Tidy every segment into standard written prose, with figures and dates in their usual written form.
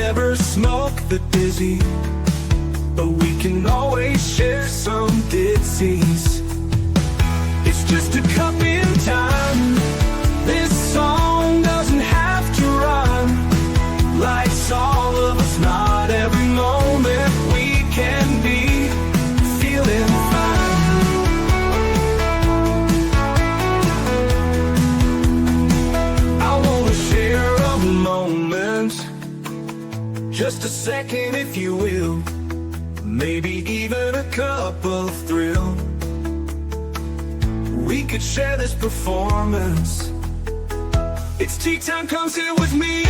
never smoke the dizzy, but we can always share some disease. It's just a cup in time. This song doesn't have to run. Life's all of us, not every moment we can be feeling fine. I wanna share a moment, just a second if you will, maybe even a cup of thrill. We could share this performance. It's tea time, come sit with me.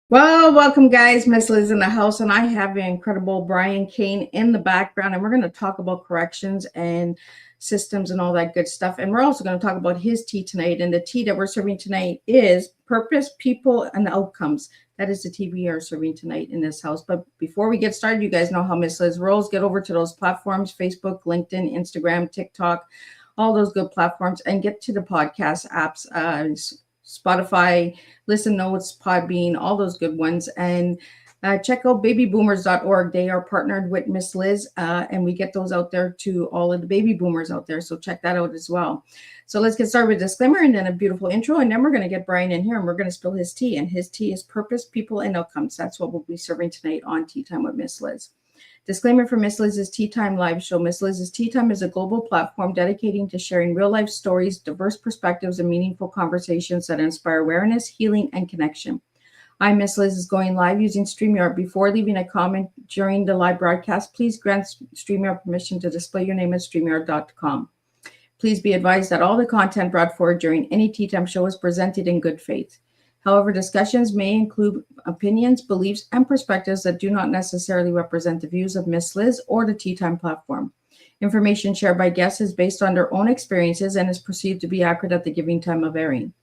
Well, welcome guys. Miss Liz in the house, and I have the incredible Brian Kane in the background, and we're going to talk about corrections and systems and all that good stuff. And we're also going to talk about his tea tonight, and the tea that we're serving tonight is Purpose, People, and Outcomes. That is the tea we are serving tonight in this house. But before we get started, you guys know how Miss Liz rolls. Get over to those platforms: Facebook, LinkedIn, Instagram, TikTok, all those good platforms, and get to the podcast apps, Spotify, Listen Notes, Podbean, all those good ones. And check out babyboomers.org. They are partnered with Miss Liz, and we get those out there to all of the baby boomers out there. So check that out as well. So let's get started with a disclaimer and then a beautiful intro. And then we're going to get Brian in here and we're going to spill his tea. And his tea is Purpose, People, and Outcomes. That's what we'll be serving tonight on Tea Time with Miss Liz. Disclaimer for Miss Liz's Tea Time live show. Miss Liz's Tea Time is a global platform dedicating to sharing real-life stories, diverse perspectives, and meaningful conversations that inspire awareness, healing, and connection. I'm Miss Liz is going live using StreamYard. Before leaving a comment during the live broadcast, please grant StreamYard permission to display your name at StreamYard.com. Please be advised that all the content brought forward during any Tea Time show is presented in good faith. However, discussions may include opinions, beliefs, and perspectives that do not necessarily represent the views of Miss Liz or the Tea Time platform. Information shared by guests is based on their own experiences and is perceived to be accurate at the giving time of airing.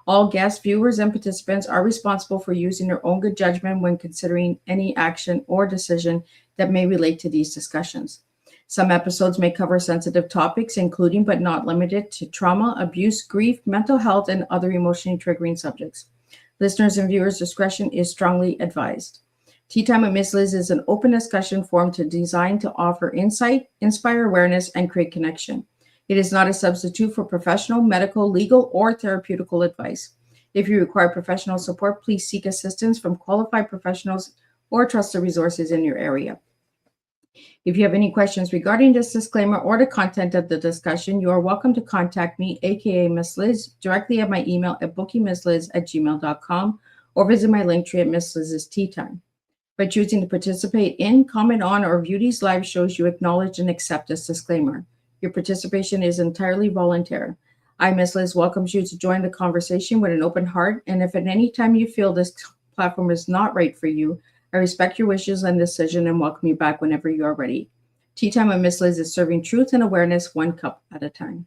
All guests, viewers, and participants are responsible for using their own good judgment when considering any action or decision that may relate to these discussions. Some episodes may cover sensitive topics, including but not limited to trauma, abuse, grief, mental health, and other emotionally triggering subjects. Listeners' and viewers' discretion is strongly advised. Tea Time with Miss Liz is an open discussion forum designed to offer insight, inspire awareness, and create connection. It is not a substitute for professional, medical, legal, or therapeutical advice. If you require professional support, please seek assistance from qualified professionals or trusted resources in your area. If you have any questions regarding this disclaimer or the content of the discussion, you are welcome to contact me, aka Miss Liz, directly at my email at bookingmissliz@gmail.com or visit my link tree at Miss Liz's Tea Time. By choosing to participate in, comment on, or view these live shows, you acknowledge and accept this disclaimer. Your participation is entirely voluntary. I, Miss Liz, welcomes you to join the conversation with an open heart, and if at any time you feel this platform is not right for you, I respect your wishes and decision and welcome you back whenever you are ready. Tea Time with Miss Liz is serving truth and awareness one cup at a time.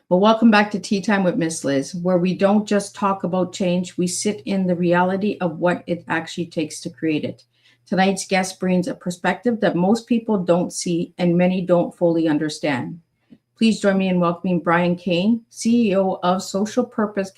Well, welcome back to Tea Time with Miss Liz, where we don't just talk about change, we sit in the reality of what it actually takes to create it. Tonight's guest brings a perspective that most people don't see and many don't fully understand. Please join me in welcoming Brian Kane, CEO of Social Purpose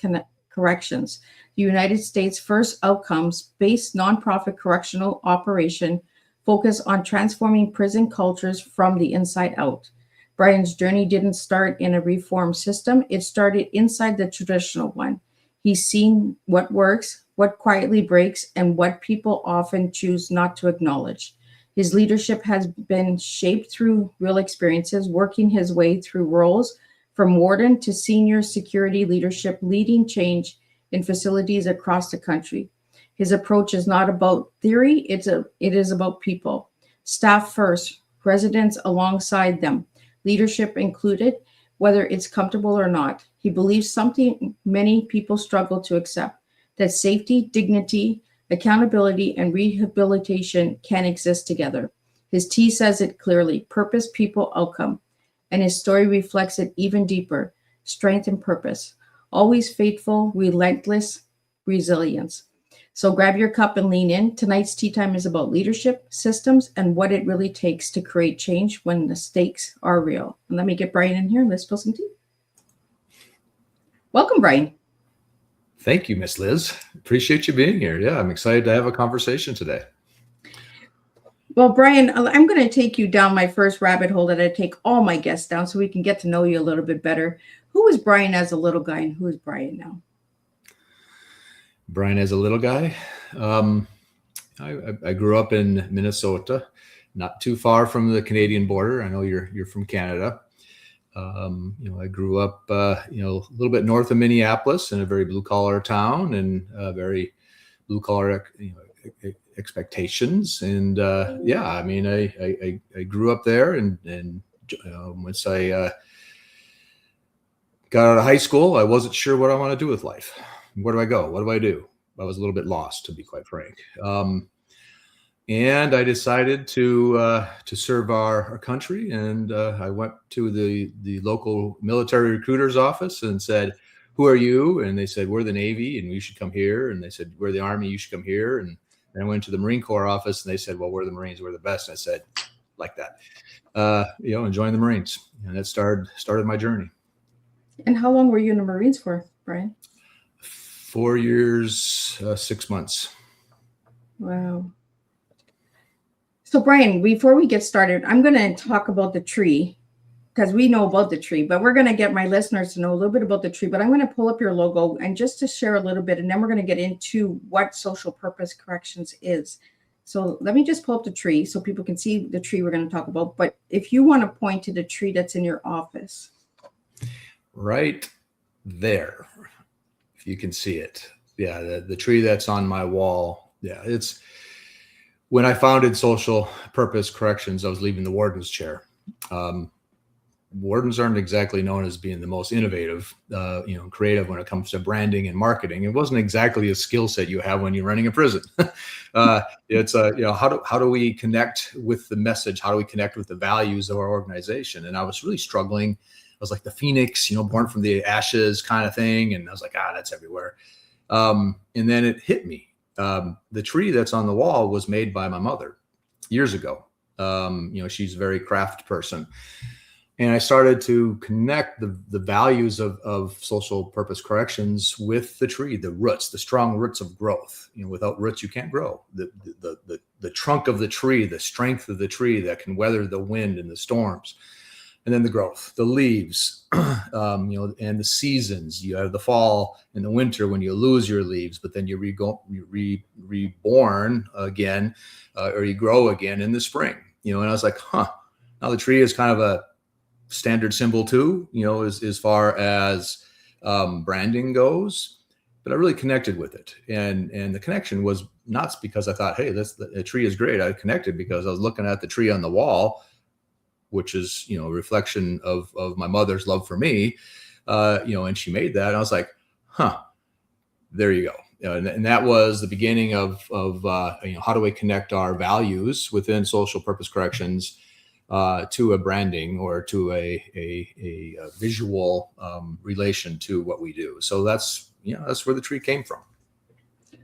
Corrections, the United States' first outcomes-based nonprofit correctional operation focused on transforming prison cultures from the inside out. Brian's journey didn't start in a reform system. It started inside the traditional one. He's seen what works, what quietly breaks, and what people often choose not to acknowledge. His leadership has been shaped through real experiences, working his way through roles from warden to senior security leadership, leading change in facilities across the country. His approach is not about theory, it is about people. Staff first, residents alongside them, leadership included, whether it's comfortable or not. He believes something many people struggle to accept, that safety, dignity, accountability, and rehabilitation can exist together. His T says it clearly: purpose, people, outcome. And his story reflects it even deeper: strength and purpose. Always faithful, relentless, resilience. So grab your cup and lean in. Tonight's Tea Time is about leadership, systems, and what it really takes to create change when the stakes are real. And let me get Brian in here. Let's spill some tea. Welcome, Brian. Thank you, Miss Liz. Appreciate you being here. Yeah, I'm excited to have a conversation today. Well, Brian, I'm going to take you down my first rabbit hole that I take all my guests down so we can get to know you a little bit better. Who was Brian as a little guy and who is Brian now? Brian, as a little guy, I grew up in Minnesota, not too far from the Canadian border. I know you're from Canada. I grew up, a little bit north of Minneapolis in a very blue collar town and very blue collar, expectations. And I grew up there. And once I got out of high school, I wasn't sure what I want to do with life. Where do I go? What do I do? I was a little bit lost, to be quite frank. And I decided to serve our country, and I went to the local military recruiter's office and said, "Who are you?" And they said, "We're the Navy, and you should come here." And they said, "We're the Army, you should come here." And I went to the Marine Corps office, and they said, "Well, we're the Marines, we're the best." And I said, like that, and joined the Marines, and that started my journey. And how long were you in the Marines for, Brian? 4 years, 6 months. Wow. So, Brian, before we get started, I'm going to talk about the tree because we know about the tree, but we're going to get my listeners to know a little bit about the tree. But I'm going to pull up your logo and just to share a little bit, and then we're going to get into what social purpose corrections is. So let me just pull up the tree so people can see the tree we're going to talk about. But if you want to point to the tree that's in your office. Right there, if you can see it. Yeah, the tree that's on my wall. Yeah, it's... When I founded Social Purpose Corrections, I was leaving the warden's chair. Wardens aren't exactly known as being the most innovative, creative when it comes to branding and marketing. It wasn't exactly a skill set you have when you're running a prison. It's how do we connect with the message? How do we connect with the values of our organization? And I was really struggling. I was like the phoenix, born from the ashes kind of thing. And I was like, that's everywhere. And then it hit me. The tree that's on the wall was made by my mother years ago. She's a very craft person. And I started to connect the values of social purpose corrections with the tree, the roots, the strong roots of growth. Without roots, you can't grow. The trunk of the tree, the strength of the tree that can weather the wind and the storms. And then the growth, the leaves, and the seasons. You have the fall and the winter when you lose your leaves, but then you're reborn again, or you grow again in the spring. And I was like, now the tree is kind of a standard symbol too, as far as branding goes. But I really connected with it, and the connection was not because I thought, hey, the tree is great. I connected because I was looking at the tree on the wall, which is, a reflection of my mother's love for me, and she made that. And I was like, there you go. And that was the beginning of how do we connect our values within social purpose corrections to a branding or to a visual relation to what we do. So that's where the tree came from.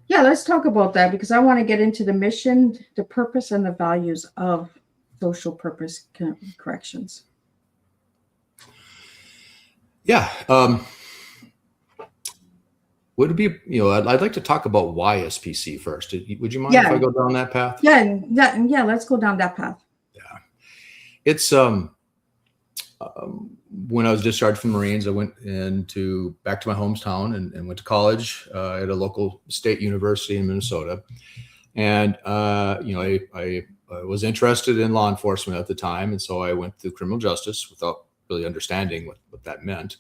Yeah, let's talk about that because I want to get into the mission, the purpose, and the values of social purpose corrections. Yeah. Would it be, I'd like to talk about why SPC first. Would you mind if I go down that path? Yeah. Let's go down that path. Yeah. It's, when I was discharged from the Marines, I went back to my hometown and went to college at a local state university in Minnesota. And, I was interested in law enforcement at the time. And so I went through criminal justice without really understanding what that meant.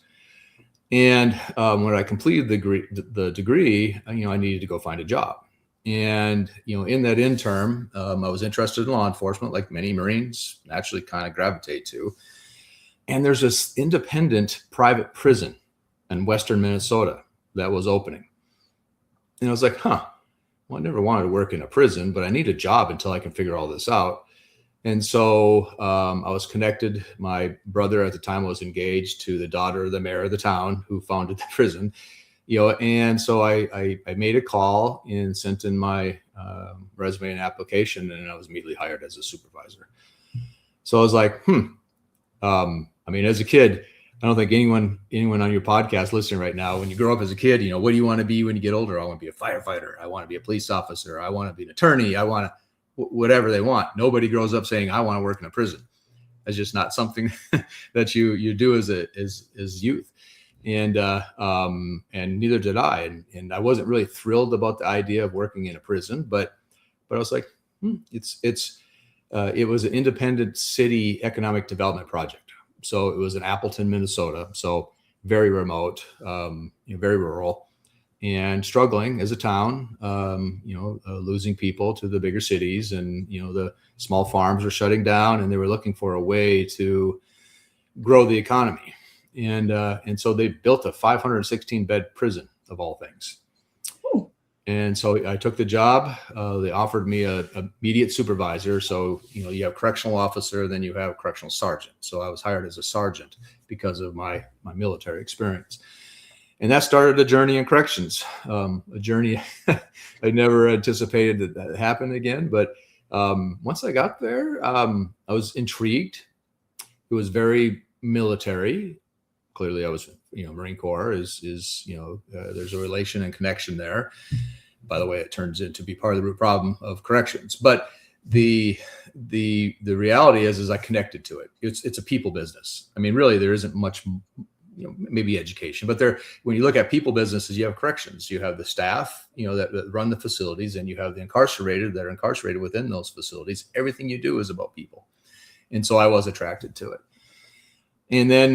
And when I completed the degree, I needed to go find a job. And, in that interim, I was interested in law enforcement, like many Marines naturally kind of gravitate to. And there's this independent private prison in Western Minnesota that was opening. And I was like, well, I never wanted to work in a prison, but I need a job until I can figure all this out. And so I was connected. My brother at the time was engaged to the daughter of the mayor of the town who founded the prison, and so I made a call and sent in my resume and application, and I was immediately hired as a supervisor. So I was like, as a kid, I don't think anyone on your podcast listening right now, when you grow up as a kid, what do you want to be when you get older? I want to be a firefighter. I want to be a police officer. I want to be an attorney. I want to whatever they want. Nobody grows up saying, I want to work in a prison. That's just not something that you do as youth. And neither did I. And I wasn't really thrilled about the idea of working in a prison, but I was like, it was an independent city economic development project. So it was in Appleton, Minnesota. So very remote, very rural, and struggling as a town, losing people to the bigger cities, and, the small farms were shutting down, and they were looking for a way to grow the economy. And so they built a 516 bed prison, of all things. Ooh. And so I took the job. They offered me a immediate supervisor. So, you have correctional officer, then you have correctional sergeant. So I was hired as a sergeant because of my military experience. And that started a journey in corrections, a journey I never anticipated that happened again. But once I got there, I was intrigued. It was very military. Clearly, I was, Marine Corps is there's a relation and connection there. By the way, it turns into be part of the root problem of corrections. But the reality is I connected to it. It's a people business. I mean, really, there isn't much, maybe education, but when you look at people businesses, you have corrections, you have the staff, that run the facilities, and you have the incarcerated that are incarcerated within those facilities. Everything you do is about people. And so I was attracted to it. And then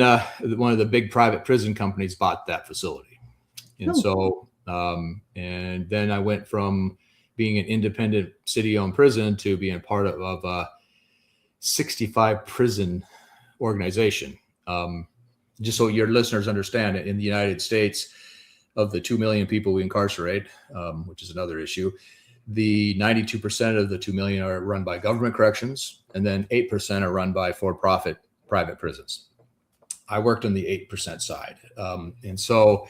one of the big private prison companies bought that facility. And so, and then I went from being an independent city-owned prison to being part of a 65 prison organization. Just so your listeners understand, in the United States, of the 2 million people we incarcerate, which is another issue, the 92% of the 2 million are run by government corrections, and then 8% are run by for-profit private prisons. I worked on the 8% side. And so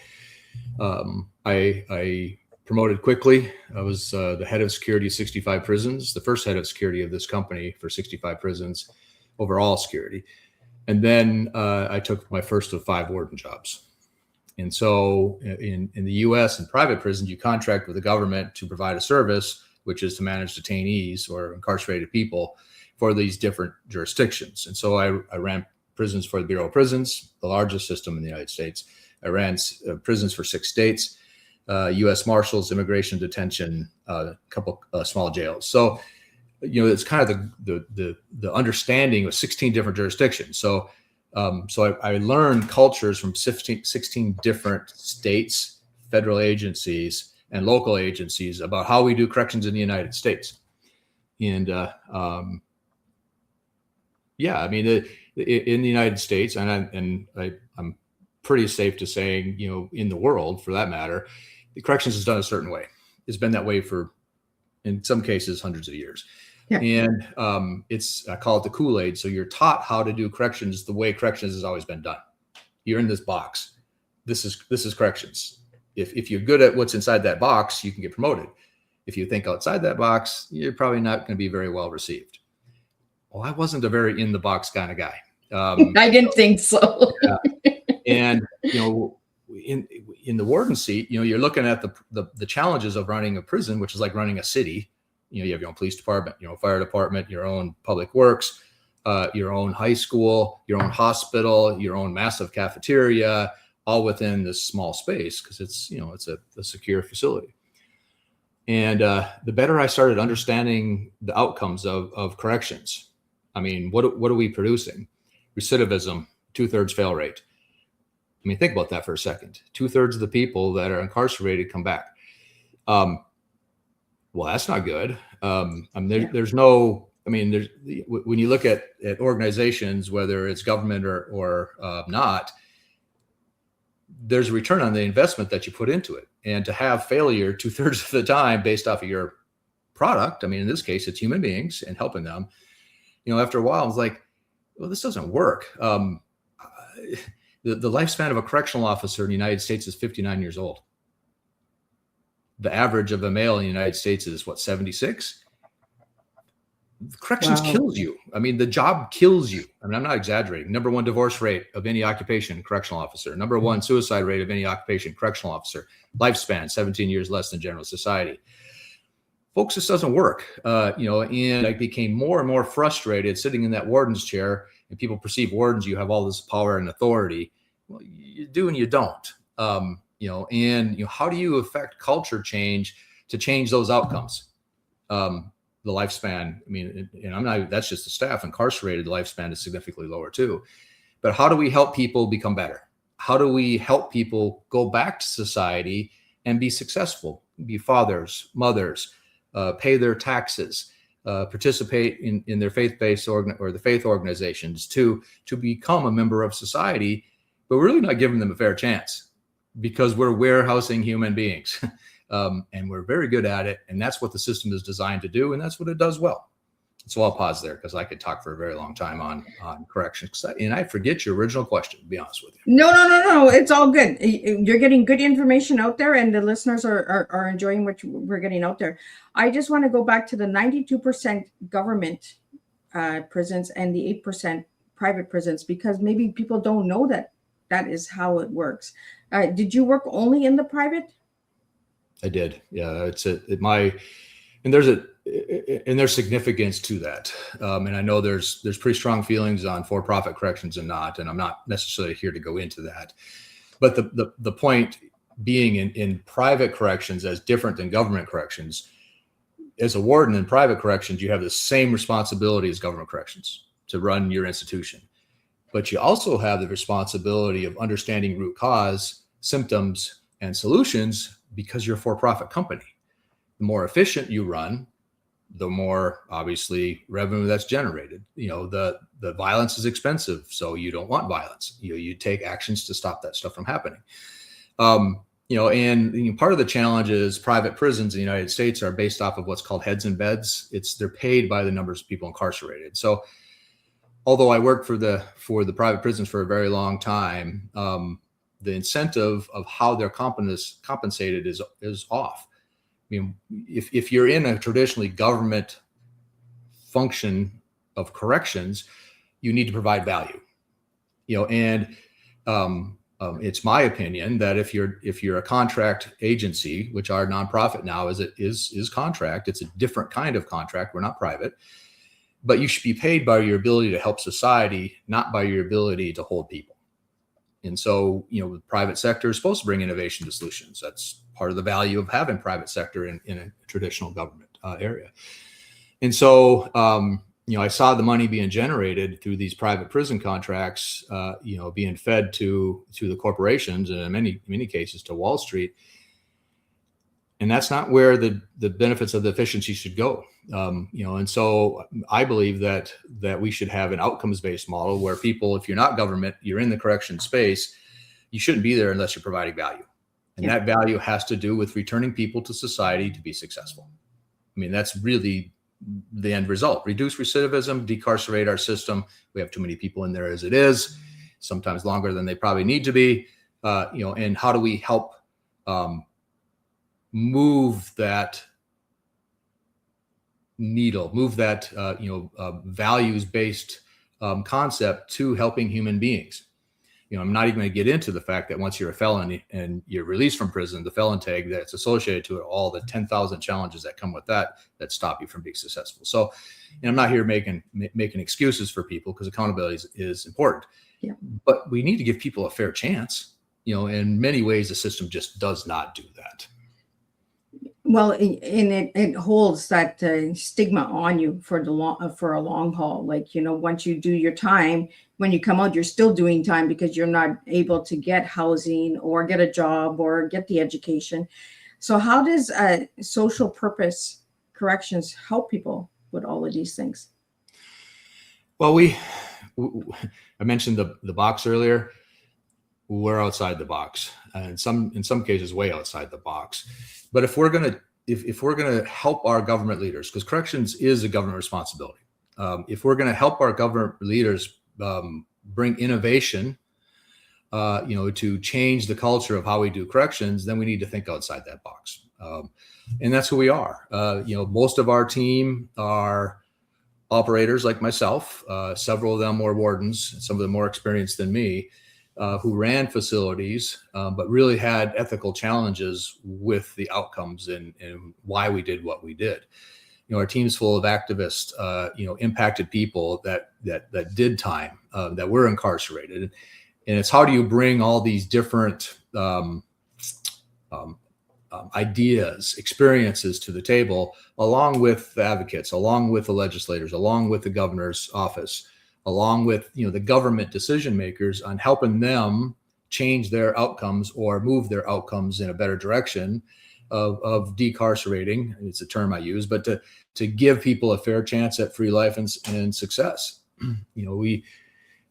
I promoted quickly. I was the head of security of 65 prisons, the first head of security of this company for 65 prisons, overall security. And then I took my first of 5 warden jobs. And so in the U.S. and private prisons, you contract with the government to provide a service, which is to manage detainees or incarcerated people for these different jurisdictions. And so I ran prisons for the Bureau of Prisons, the largest system in the United States. I ran prisons for 6 states, U.S. Marshals, immigration detention, a couple small jails. So, it's kind of the understanding of 16 different jurisdictions. So I learned cultures from 16 different states, federal agencies, and local agencies about how we do corrections in the United States. And in the United States, and I'm pretty safe to saying, in the world for that matter, the corrections is done a certain way. It's been that way for, in some cases, hundreds of years. Yeah. And I call it the Kool-Aid. So you're taught how to do corrections the way corrections has always been done. You're in this box. This is corrections. If you're good at what's inside that box, you can get promoted. If you think outside that box, you're probably not going to be very well received. Well, I wasn't a very in the box kind of guy. I didn't think so. Yeah. And in the warden seat, you're looking at the challenges of running a prison, which is like running a city. You have your own police department, your own fire department, your own public works, your own high school, your own hospital, your own massive cafeteria, all within this small space because it's a secure facility. And the better I started understanding the outcomes of corrections, I mean, what are we producing? Recidivism, 2/3 fail rate. I mean, think about that for a second. 2/3 of the people that are incarcerated come back. Well, that's not good. There's when you look at organizations, whether it's government or not, there's a return on the investment that you put into it. And to have failure 2/3 of the time based off of your product, I mean, in this case, it's human beings and helping them. After a while, I was like, well, this doesn't work. The lifespan of a correctional officer in the United States is 59 years old. The average of a male in the United States is 76? corrections Wow. kills you. I mean, the job kills you. I mean, I'm not exaggerating. Number one divorce rate of any occupation, correctional officer. Number one suicide rate of any occupation, correctional officer. Lifespan, 17 years less than general society. Folks, this doesn't work. And I became more and more frustrated sitting in that warden's chair, and people perceive wardens, you have all this power and authority. Well, you do and you don't. How do you affect culture change to change those outcomes? The lifespan, I mean, that's just the staff. Incarcerated, the lifespan is significantly lower too. But how do we help people become better? How do we help people go back to society and be successful, be fathers, mothers, pay their taxes, participate in their faith-based or the faith organizations to become a member of society, but we're really not giving them a fair chance because we're warehousing human beings. And we're very good at it. And that's what the system is designed to do. And that's what it does well. So I'll pause there because I could talk for a very long time on corrections. And I forget your original question, to be honest with you. No. It's all good. You're getting good information out there, and the listeners are enjoying what we're getting out there. I just want to go back to the 92% government prisons and the 8% private prisons, because maybe people don't know that is how it works. Did you work only in the private? I did. Yeah, there's significance to that. And I know there's pretty strong feelings on for-profit corrections and not, and I'm not necessarily here to go into that. But the point being in private corrections as different than government corrections, as a warden in private corrections, you have the same responsibility as government corrections to run your institution. But you also have the responsibility of understanding root cause, symptoms, and solutions because you're a for-profit company. The more efficient you run, the more obviously revenue that's generated. The violence is expensive, so you don't want violence. You take actions to stop that stuff from happening. And part of the challenge is private prisons in the United States are based off of what's called heads and beds. They're paid by the numbers of people incarcerated. So although I worked for the private prisons for a very long time, the incentive of how they're compensated is off. I mean, if you're in a traditionally government function of corrections, you need to provide value. It's my opinion that if you're a contract agency, which our nonprofit now is contract, it's a different kind of contract. We're not private, but you should be paid by your ability to help society, not by your ability to hold people. And so, the private sector is supposed to bring innovation to solutions. That's part of the value of having private sector in a traditional government area. And so, I saw the money being generated through these private prison contracts, being fed to the corporations and in many cases to Wall Street. And that's not where the benefits of the efficiency should go. And so I believe that we should have an outcomes-based model where people, if you're not government, you're in the correction space, you shouldn't be there unless you're providing value. And that value has to do with returning people to society to be successful. I mean, that's really the end result. Reduce recidivism, decarcerate our system. We have too many people in there as it is, sometimes longer than they probably need to be. And how do we help move that needle, move that values-based concept to helping human beings? I'm not even going to get into the fact that once you're a felon and you're released from prison, the felon tag that's associated to it, all the 10,000 challenges that come with that stop you from being successful. So, I'm not here making excuses for people, because accountability is important. Yeah. But we need to give people a fair chance. In many ways, the system just does not do that. Well, and it holds that stigma on you for a long haul. Like, once you do your time, when you come out, you're still doing time because you're not able to get housing or get a job or get the education. So how does social purpose corrections help people with all of these things? Well, I mentioned the box earlier. We're outside the box, and in some cases way outside the box. But if we're gonna help our government leaders, because corrections is a government responsibility, if we're gonna help our government leaders bring innovation, to change the culture of how we do corrections, then we need to think outside that box. And that's who we are. Most of our team are operators like myself, several of them were wardens, some of them more experienced than me, who ran facilities, but really had ethical challenges with the outcomes and why we did what we did. Our team's full of activists, impacted people that did time, that were incarcerated. And it's how do you bring all these different ideas, experiences to the table, along with the advocates, along with the legislators, along with the governor's office, along with the government decision makers, on helping them change their outcomes or move their outcomes in a better direction of decarcerating. It's a term I use, but to give people a fair chance at free life and success.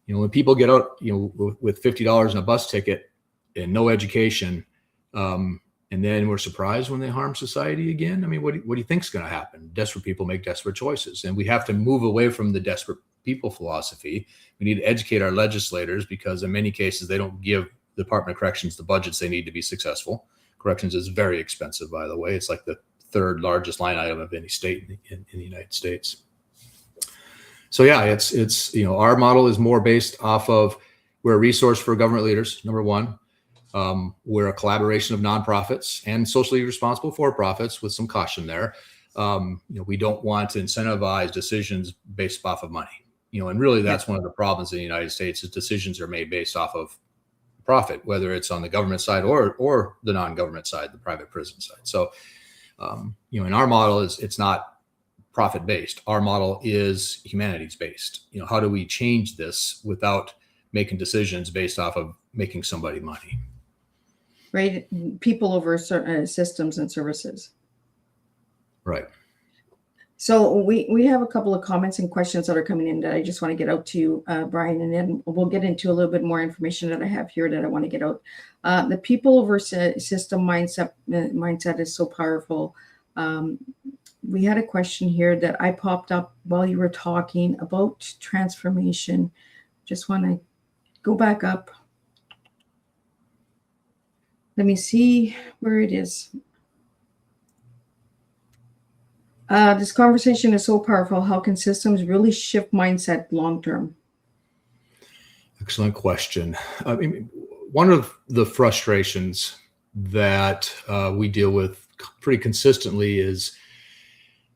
When people get out, with $50 in a bus ticket and no education, and then we're surprised when they harm society again. I mean, what do you think is going to happen? Desperate people make desperate choices, and we have to move away from the desperate people philosophy. We need to educate our legislators, because in many cases they don't give the Department of Corrections the budgets they need to be successful. Corrections is very expensive, by the way. It's like the third largest line item of any state in the United States. So yeah, it's our model is more based off of, we're a resource for government leaders, number one. We're a collaboration of nonprofits and socially responsible for-profits, with some caution there. We don't want to incentivize decisions based off of money. And really that's one of the problems in the United States, is decisions are made based off of profit, whether it's on the government side or the non-government side, the private prison side. So, in our model it's not profit based. Our model is humanities based. How do we change this without making decisions based off of making somebody money? Right. People over certain systems and services. Right. So we have a couple of comments and questions that are coming in that I just want to get out to you, Brian, and then we'll get into a little bit more information that I have here that I want to get out. The people over system mindset is so powerful. We had a question here that I popped up while you were talking about transformation. Just want to go back up. Let me see where it is. This conversation is so powerful. How can systems really shift mindset long term? Excellent question. I mean, one of the frustrations that we deal with pretty consistently is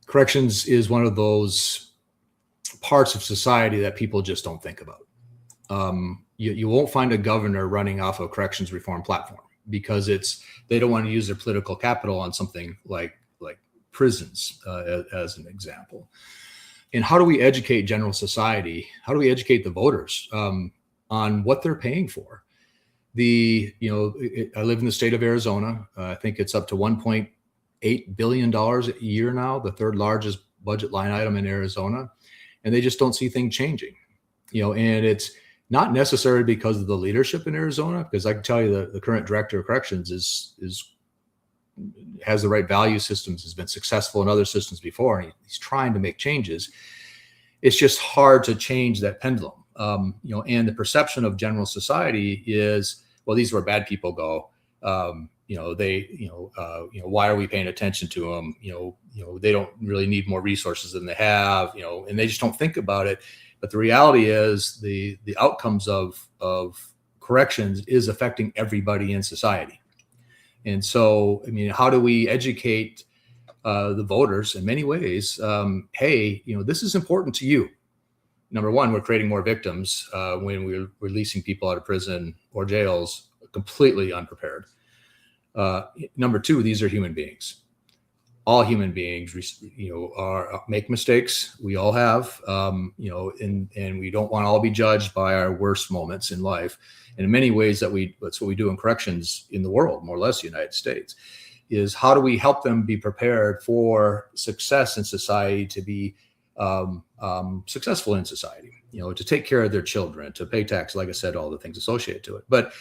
corrections is one of those parts of society that people just don't think about. You won't find a governor running off a corrections reform platform, because they don't want to use their political capital on something like prisons, as an example. And how do we educate general society? How do we educate the voters on what they're paying for? I live in the state of Arizona. I think it's up to $1.8 billion a year now, the third largest budget line item in Arizona, and they just don't see things changing. And it's not necessarily because of the leadership in Arizona, because I can tell you the current director of corrections has the right value systems, has been successful in other systems before, and he's trying to make changes. It's just hard to change that pendulum. And the perception of general society is, well, these are where bad people go. Why are we paying attention to them? They don't really need more resources than they have, and they just don't think about it. But the reality is the outcomes of corrections is affecting everybody in society. And so, I mean, how do we educate the voters in many ways? Hey, this is important to you. Number one, we're creating more victims when we're releasing people out of prison or jails completely unprepared. Number two, these are human beings. All human beings, make mistakes. We all have, and we don't want to all be judged by our worst moments in life. And in many ways, that's what we do in corrections in the world, more or less the United States, is how do we help them be prepared for success in society, to be successful in society, to take care of their children, to pay tax, like I said, all the things associated to it. But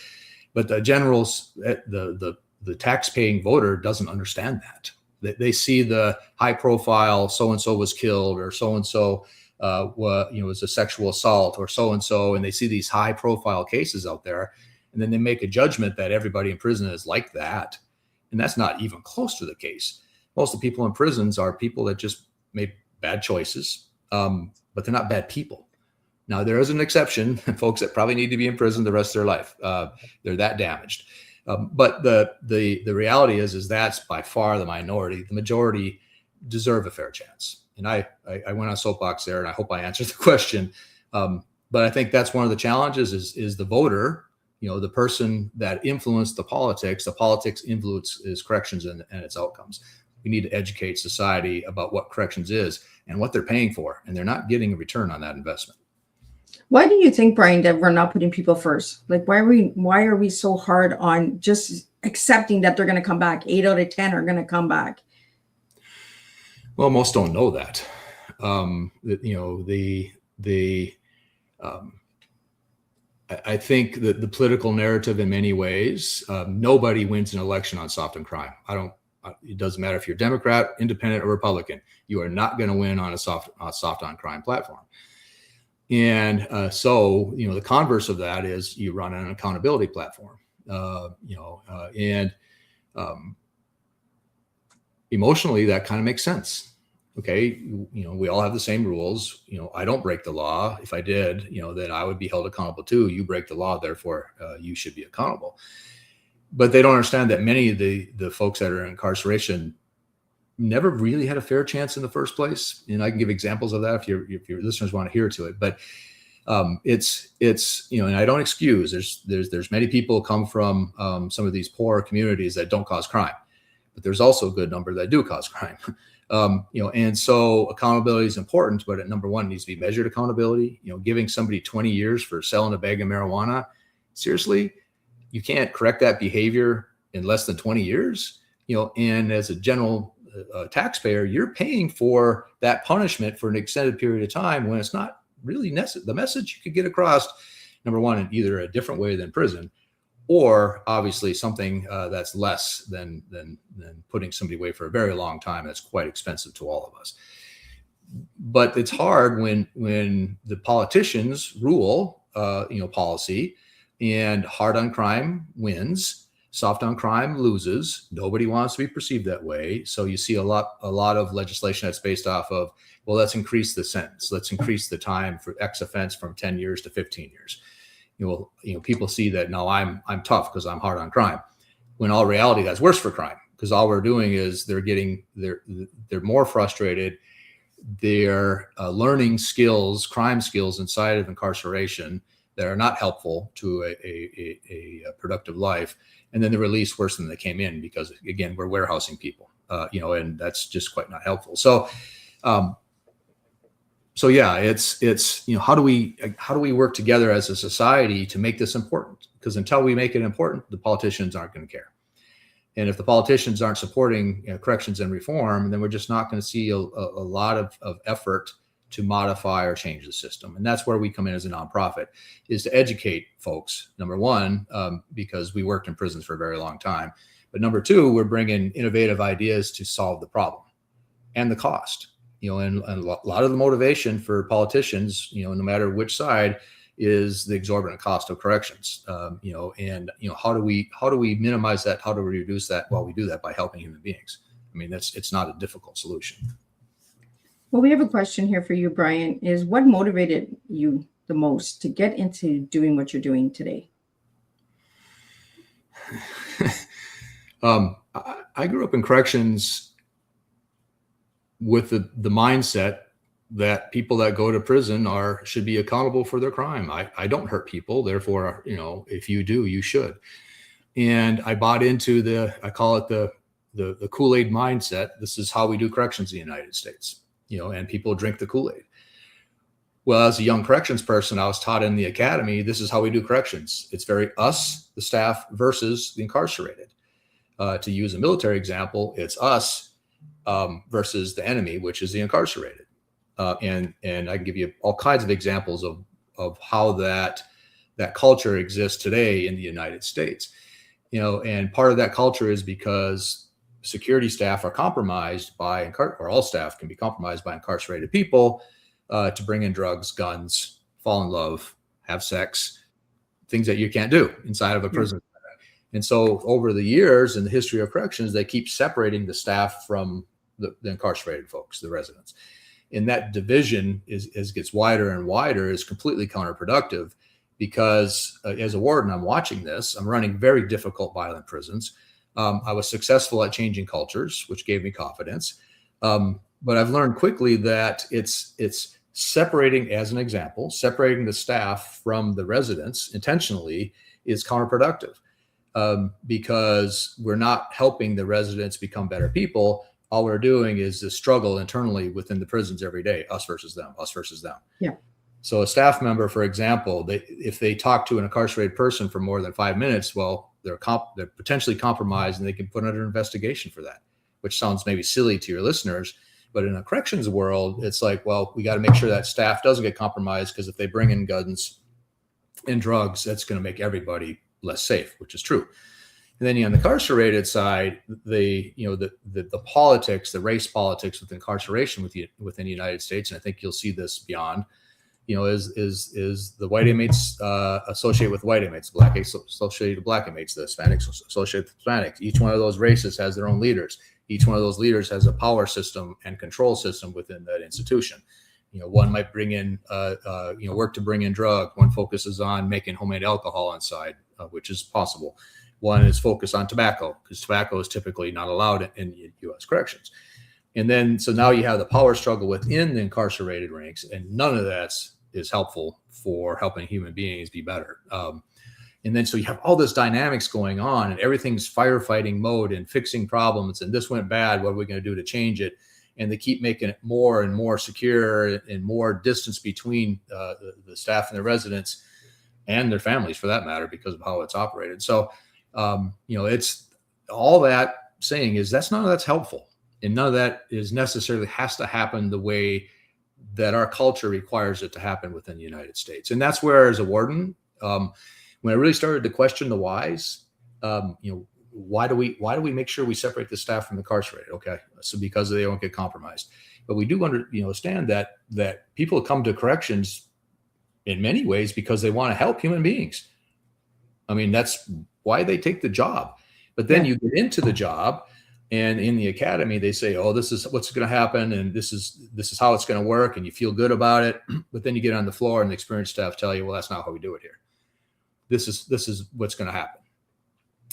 the generals, the tax-paying voter doesn't understand that. They see the high-profile so-and-so was killed, or so-and-so was a sexual assault, or so-and-so, and they see these high-profile cases out there, and then they make a judgment that everybody in prison is like that. And that's not even close to the case. Most of the people in prisons are people that just made bad choices. but they're not bad people. Now, there is an exception, folks that probably need to be in prison the rest of their life. They're that damaged. But the reality is that's by far the minority. The majority deserve a fair chance. And I went on soapbox there, and I hope I answered the question. But I think that's one of the challenges is the voter, the person that influenced the politics influences corrections and its outcomes. We need to educate society about what corrections is and what they're paying for, and they're not getting a return on that investment. Why do you think, Brian, that we're not putting people first? Like, why are we so hard on just accepting that they're going to come back? 8 out of 10 are going to come back. Well, most don't know that. I think that the political narrative, in many ways, nobody wins an election on soft on crime. It doesn't matter if you're Democrat, Independent, or Republican. You are not going to win on a soft on crime platform. And so, the converse of that is you run an accountability platform, emotionally, that kind of makes sense. Okay. We all have the same rules. I don't break the law. If I did, then I would be held accountable too. You break the law, therefore you should be accountable. But they don't understand that many of the folks that are in incarceration never really had a fair chance in the first place. And I can give examples of that if your listeners want to hear to it. But it's and I don't excuse. There's many people come from some of these poor communities that don't cause crime, but there's also a good number that do cause crime. And so accountability is important, but at number one, it needs to be measured accountability. Giving somebody 20 years for selling a bag of marijuana, seriously, you can't correct that behavior in less than 20 years. And as a general taxpayer, you're paying for that punishment for an extended period of time when it's not really necessary. The message you could get across, number one, in either a different way than prison, or obviously something that's less than putting somebody away for a very long time. That's quite expensive to all of us. But it's hard when the politicians rule, policy, and hard on crime wins. Soft on crime loses. Nobody wants to be perceived that way. So you see a lot of legislation that's based off of, well, let's increase the sentence. Let's increase the time for X offense from 10 years to 15 years. People see that, no, I'm tough because I'm hard on crime. When all reality, that's worse for crime, because all we're doing is they're more frustrated. They're learning skills, crime skills inside of incarceration that are not helpful to a productive life. And then they're released worse than they came in because, again, we're warehousing people, and that's just quite not helpful. So yeah, it's how do we work together as a society to make this important? Because until we make it important, the politicians aren't going to care. And if the politicians aren't supporting corrections and reform, then we're just not going to see a lot of effort to modify or change the system. And that's where we come in as a nonprofit, is to educate folks, number one, because we worked in prisons for a very long time. But number two, we're bringing innovative ideas to solve the problem and the cost. And a lot of the motivation for politicians, no matter which side, is the exorbitant cost of corrections. How do we minimize that? How do we reduce that? Well, we do that by helping human beings. I mean, it's not a difficult solution. Well, we have a question here for you, Brian, is what motivated you the most to get into doing what you're doing today? I grew up in corrections with the mindset that people that go to prison should be accountable for their crime. I don't hurt people. Therefore, if you do, you should. And I bought into I call it the Kool-Aid mindset. This is how we do corrections in the United States, and people drink the Kool-Aid. Well, as a young corrections person, I was taught in the academy, this is how we do corrections. It's very us, the staff, versus the incarcerated. To use a military example, it's us versus the enemy, which is the incarcerated. And I can give you all kinds of examples of how that culture exists today in the United States. And part of that culture is because security staff are compromised or all staff can be compromised by incarcerated people to bring in drugs, guns, fall in love, have sex, things that you can't do inside of a prison. And so over the years in the history of corrections, they keep separating the staff from the incarcerated folks, the residents. And that division as gets wider and wider is completely counterproductive, because as a warden, I'm watching this. I'm running very difficult, violent prisons. I was successful at changing cultures, which gave me confidence. But I've learned quickly that it's separating, as an example, separating the staff from the residents intentionally is counterproductive, because we're not helping the residents become better people. All we're doing is the struggle internally within the prisons every day, us versus them, us versus them. Yeah. So a staff member, for example, if they talk to an incarcerated person for more than 5 minutes, well, they're potentially compromised, and they can put under investigation for that, which sounds maybe silly to your listeners. But in a corrections world, it's like, well, we got to make sure that staff doesn't get compromised, because if they bring in guns and drugs, that's going to make everybody less safe, which is true. And then on the incarcerated side, the politics, the race politics with incarceration within the United States, and I think you'll see this beyond, is the white inmates associate with white inmates, black inmates associated with black inmates, the Hispanics associated with Hispanics. Each one of those races has their own leaders. Each one of those leaders has a power system and control system within that institution. One might bring in, work to bring in drugs. One focuses on making homemade alcohol inside, which is possible. One is focused on tobacco, because tobacco is typically not allowed in U.S. corrections. And then, so now you have the power struggle within the incarcerated ranks, and none of that is helpful for helping human beings be better. And then, so you have all this dynamics going on, and everything's firefighting mode and fixing problems. And this went bad. What are we going to do to change it? And they keep making it more and more secure, and more distance between the staff and the residents and their families, for that matter, because of how it's operated. So, it's all that saying is none of that's helpful. And none of that is necessarily has to happen the way that our culture requires it to happen within the United States. And that's where, as a warden, when I really started to question the whys, why do we make sure we separate the staff from the incarcerated? Okay, so because they don't get compromised. But we do understand that people come to corrections in many ways because they want to help human beings. I mean, that's why they take the job. But then you get into the job, and in the academy, they say, oh, this is what's going to happen, and this is how it's going to work, and you feel good about it. But then you get on the floor, and the experienced staff tell you, well, that's not how we do it here. This is what's going to happen.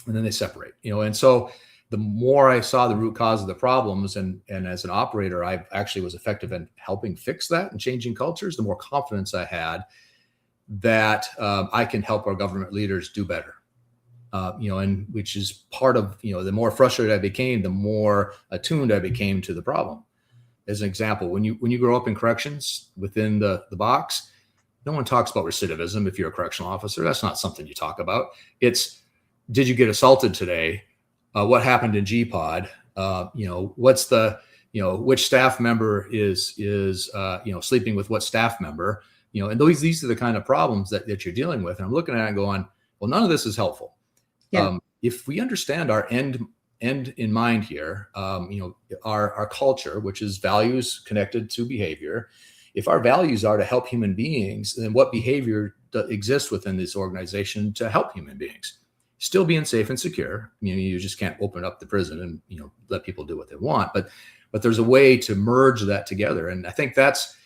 And then they separate, and so the more I saw the root cause of the problems, and as an operator, I actually was effective in helping fix that and changing cultures, the more confidence I had that I can help our government leaders do better. And which is part of, the more frustrated I became, the more attuned I became to the problem. As an example, when you grow up in corrections within the box, no one talks about recidivism. If you're a correctional officer, that's not something you talk about. It's, did you get assaulted today? What happened in G-Pod? What's the, which staff member is sleeping with what staff member? And these are the kind of problems that you're dealing with. And I'm looking at it and going, well, none of this is helpful. Yeah. If we understand our end in mind here, our culture, which is values connected to behavior, if our values are to help human beings, then what behavior exists within this organization to help human beings? Still being safe and secure. You just can't open up the prison and let people do what they want. But there's a way to merge that together, and I think that's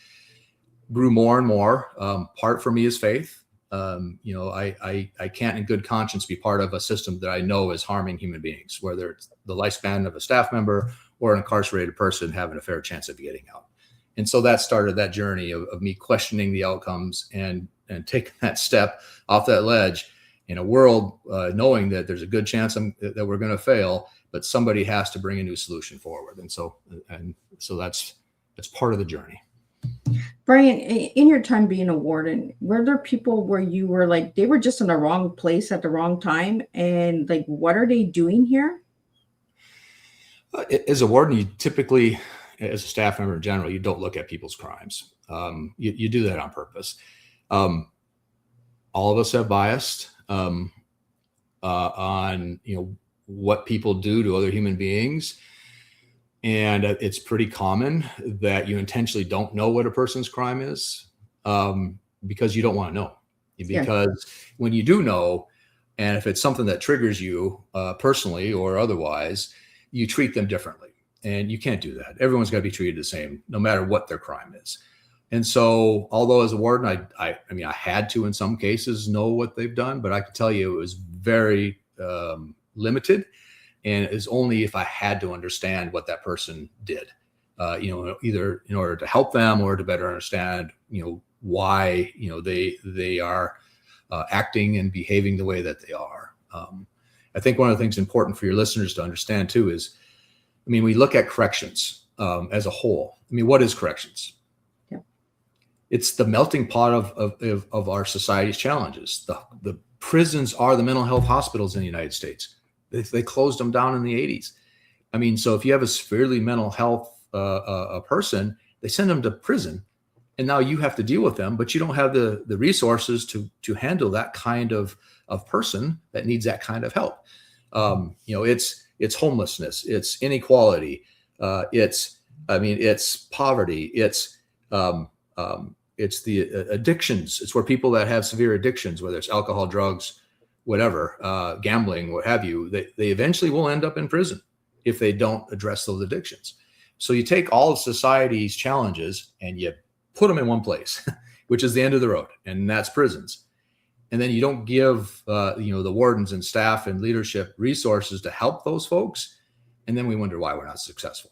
grew more and more. Part for me is faith. I can't in good conscience be part of a system that I know is harming human beings, whether it's the lifespan of a staff member or an incarcerated person having a fair chance of getting out. And so that started that journey of me questioning the outcomes and taking that step off that ledge in a world knowing that there's a good chance that we're going to fail, but somebody has to bring a new solution forward. And so that's part of the journey. Brian, in your time being a warden, were there people where you were like, they were just in the wrong place at the wrong time? And like, what are they doing here? As a warden, you typically, as a staff member in general, you don't look at people's crimes. You do that on purpose. All of us have bias on, what people do to other human beings. And it's pretty common that you intentionally don't know what a person's crime is because you don't want to know. Because when you do know, and if it's something that triggers you personally or otherwise, you treat them differently. And you can't do that. Everyone's got to be treated the same, no matter what their crime is. And so, although as a warden, I mean, I had to in some cases know what they've done, but I can tell you it was very limited, and it was only if I had to understand what that person did, either in order to help them or to better understand, why they are acting and behaving the way that they are. I think one of the things important for your listeners to understand too is, I mean, we look at corrections as a whole. I mean, what is corrections? It's the melting pot of our society's challenges. The prisons are the mental health hospitals in the United States. They closed them down in the 80s. I mean, so if you have a severely mental health a person, they send them to prison, and now you have to deal with them, but you don't have the resources to handle that kind of person that needs that kind of help. It's homelessness, it's inequality, it's poverty, it's the addictions. It's where people that have severe addictions, whether it's alcohol, drugs, whatever, gambling, what have you, they eventually will end up in prison if they don't address those addictions. So you take all of society's challenges and you put them in one place, which is the end of the road, and that's prisons. And then you don't give the wardens and staff and leadership resources to help those folks, and then we wonder why we're not successful.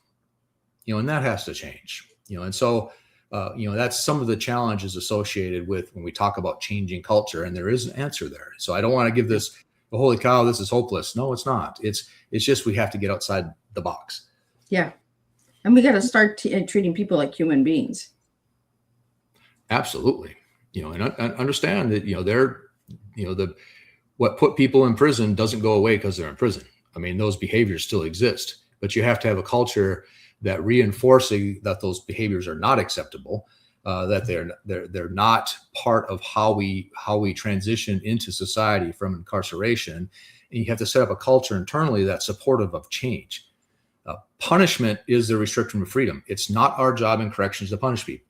And that has to change. And so that's some of the challenges associated with when we talk about changing culture, and there is an answer there. So I don't want to give this, holy cow, this is hopeless. No, it's not. It's just we have to get outside the box. Yeah. And we got to start treating people like human beings. Absolutely. And understand that, what put people in prison doesn't go away because they're in prison. I mean, those behaviors still exist, but you have to have a culture that reinforcing that those behaviors are not acceptable, that they're not part of how we transition into society from incarceration. And you have to set up a culture internally that's supportive of change. Punishment is the restriction of freedom. It's not our job in corrections to punish people.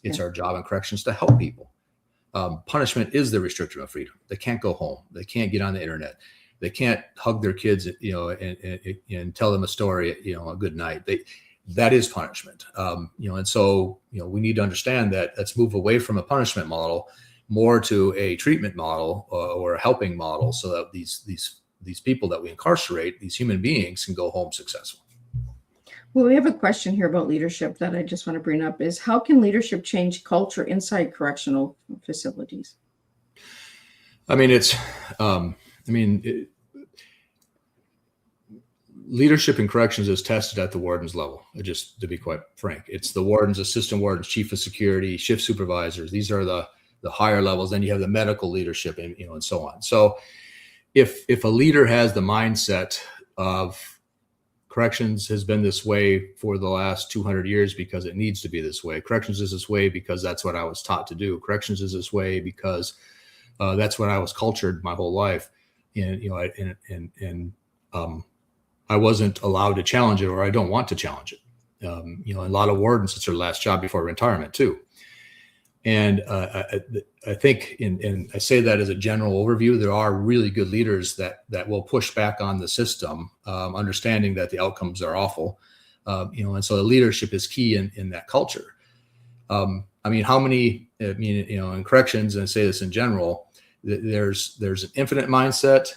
It's our job in corrections to help people. Punishment is the restriction of freedom. They can't go home. They can't get on the internet. They can't hug their kids, and tell them a story, a good night. That is punishment. And so, we need to understand that let's move away from a punishment model more to a treatment model or a helping model, so that these people that we incarcerate, these human beings, can go home successful. Well, we have a question here about leadership that I just want to bring up is, how can leadership change culture inside correctional facilities? I mean, leadership in corrections is tested at the warden's level, just to be quite frank. It's the wardens, assistant wardens, chief of security, shift supervisors. These are the higher levels. Then you have the medical leadership and so on. So if a leader has the mindset of corrections has been this way for the last 200 years because it needs to be this way. Corrections is this way because that's what I was taught to do. Corrections is this way because that's what I was cultured my whole life. And I wasn't allowed to challenge it, or I don't want to challenge it. A lot of wardens, it's their last job before retirement too. And I think, and I say that as a general overview, there are really good leaders that will push back on the system, understanding that the outcomes are awful. And so the leadership is key in that culture. In corrections, and I say this in general, there's an infinite mindset,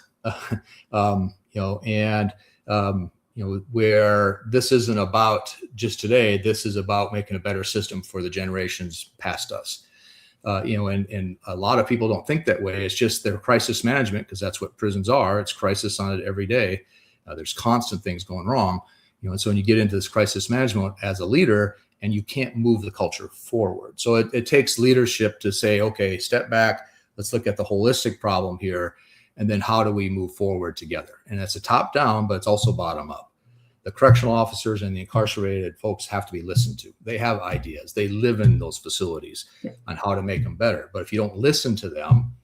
where this isn't about just today. This is about making a better system for the generations past us. And a lot of people don't think that way. It's just their crisis management, because that's what prisons are. It's crisis on it every day. There's constant things going wrong. And so when you get into this crisis management as a leader, and you can't move the culture forward. So it takes leadership to say, okay, step back. Let's look at the holistic problem here. And then how do we move forward together? And it's a top down, but it's also bottom up. The correctional officers and the incarcerated folks have to be listened to. They have ideas. They live in those facilities on how to make them better. But if you don't listen to them,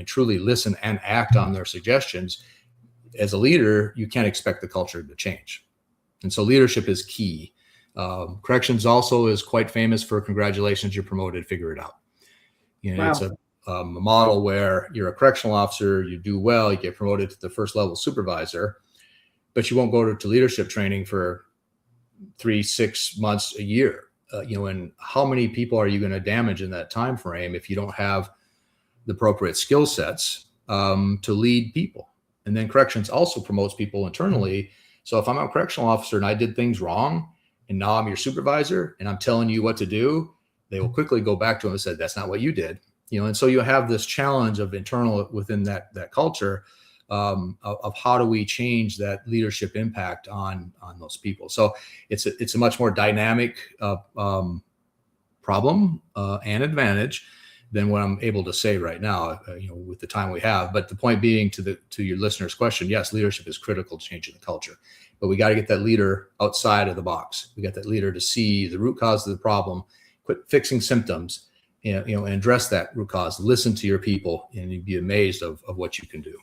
truly listen and act on their suggestions, as a leader, you can't expect the culture to change. And so leadership is key. Corrections also is quite famous for congratulations, you're promoted, figure it out. Wow. It's a model where you're a correctional officer, you do well, you get promoted to the first level supervisor. but you won't go to leadership training for 3-6 months, a year. And how many people are you going to damage in that time frame if you don't have the appropriate skill sets to lead people? And then corrections also promotes people internally. So if I'm a correctional officer and I did things wrong, and now I'm your supervisor and I'm telling you what to do, they will quickly go back to him and say, that's not what you did. And so you have this challenge of internal within that culture of how do we change that leadership impact on those people. So it's a much more dynamic problem and advantage than what I'm able to say right now, with the time we have. But the point being, to your listener's question, yes, leadership is critical to changing the culture, but we got to get that leader outside of the box. We got that leader to see the root cause of the problem, quit fixing symptoms, and address that root cause. Listen to your people, and you'd be amazed of what you can do.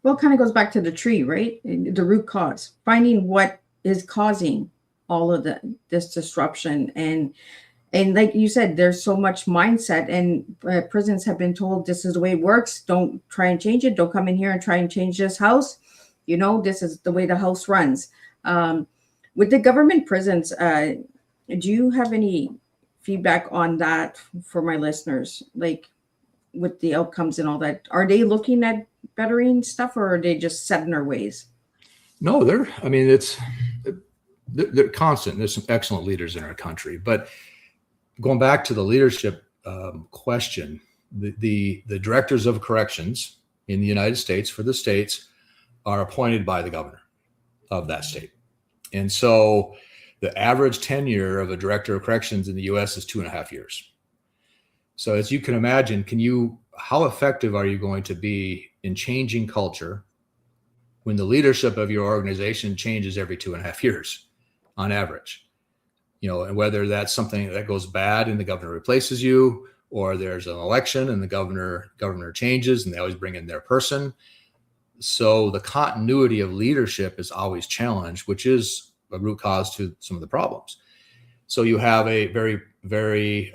Well, it kind of goes back to the tree, right? The root cause, finding what is causing all of this disruption. And like you said, there's so much mindset, and prisons have been told this is the way it works. Don't try and change it. Don't come in here and try and change this house. This is the way the house runs. With the government prisons, do you have any feedback on that for my listeners? Like with the outcomes and all that, are they looking at bettering stuff, or are they just set in their ways? No, they're constant. There's some excellent leaders in our country, but going back to the leadership question, the directors of corrections in the United States for the states are appointed by the governor of that state. And so the average tenure of a director of corrections in the US is 2.5 years. So as you can imagine, how effective are you going to be in changing culture when the leadership of your organization changes every 2.5 years on average? And whether that's something that goes bad and the governor replaces you, or there's an election and the governor changes and they always bring in their person. So the continuity of leadership is always challenged, which is a root cause to some of the problems. So you have a very, very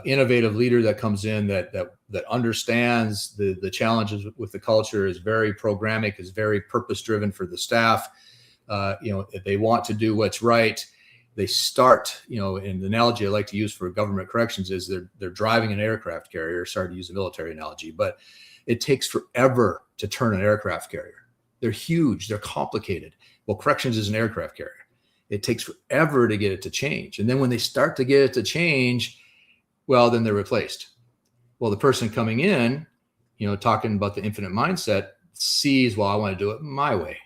innovative leader that comes in that understands the challenges with the culture, is very programmatic, is very purpose-driven for the staff. If they want to do what's right, they start, and the analogy I like to use for government corrections is they're driving an aircraft carrier. Sorry to use a military analogy, but it takes forever to turn an aircraft carrier. They're huge, they're complicated. Well, corrections is an aircraft carrier. It takes forever to get it to change. And then when they start to get it to change, well, then they're replaced. Well, the person coming in, talking about the infinite mindset, sees, well, I want to do it my way.